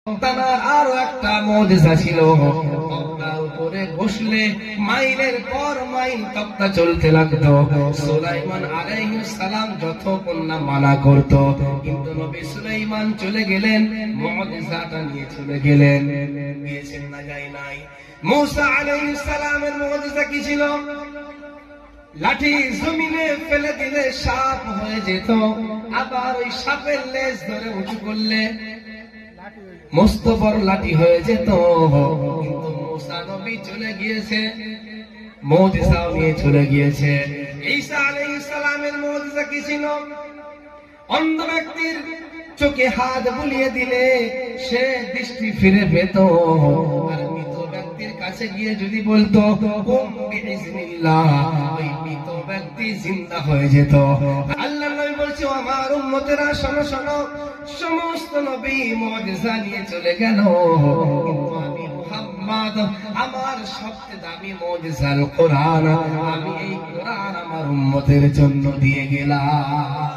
তানার আরো একটা মুজিজা ছিল, তক্তার উপরে বসলে মাইলের পর মাইল তক্তা চলতে লাগতো। সুলাইমান আলাইহিস সালাম যতক্ষণ না মানা করত, কিন্তু নবী সুলাইমান চলে গেলেন, মুজিজাটা নিয়ে চলে গেলেন। গিয়েছেন না যায় নাই। মূসা আলাইহিস সালামের মুজিজা কি ছিল? লাঠি জমিনে ফেলে দিলে সাপ হয়ে যেত, আবার ওই সাপের লেজ ধরে উঁচু করলে মস্ত বড় লাঠি হয়ে যেত। কিন্তু মূসা নবী চলে গিয়েছে, মুজিজা নিয়ে চলে গিয়েছে। ঈসা আলাইহিস সালামের মুজিজা কি ছিল? অন্ধ ব্যক্তির চোখে হাত বুলিয়ে দিলে সে দৃষ্টি ফিরে পেত, আর মৃত ব্যক্তির কাছে গিয়ে যদি বলতো কুম বিইজনিল্লাহ, ওই মৃত ব্যক্তি জিন্দা হয়ে যেত। আল্লাহর নবী বলছে, আমার উম্মতেরা শোনো শোনো, সমস্ত নবী মুজিজা নিয়ে চলে গেল, কিন্তু আমি মুহাম্মদ, আমার সবচেয়ে দামি মুজিজা আল কোরআন, আমি এই কোরআন আমার উম্মতের জন্য দিয়ে গেলাম।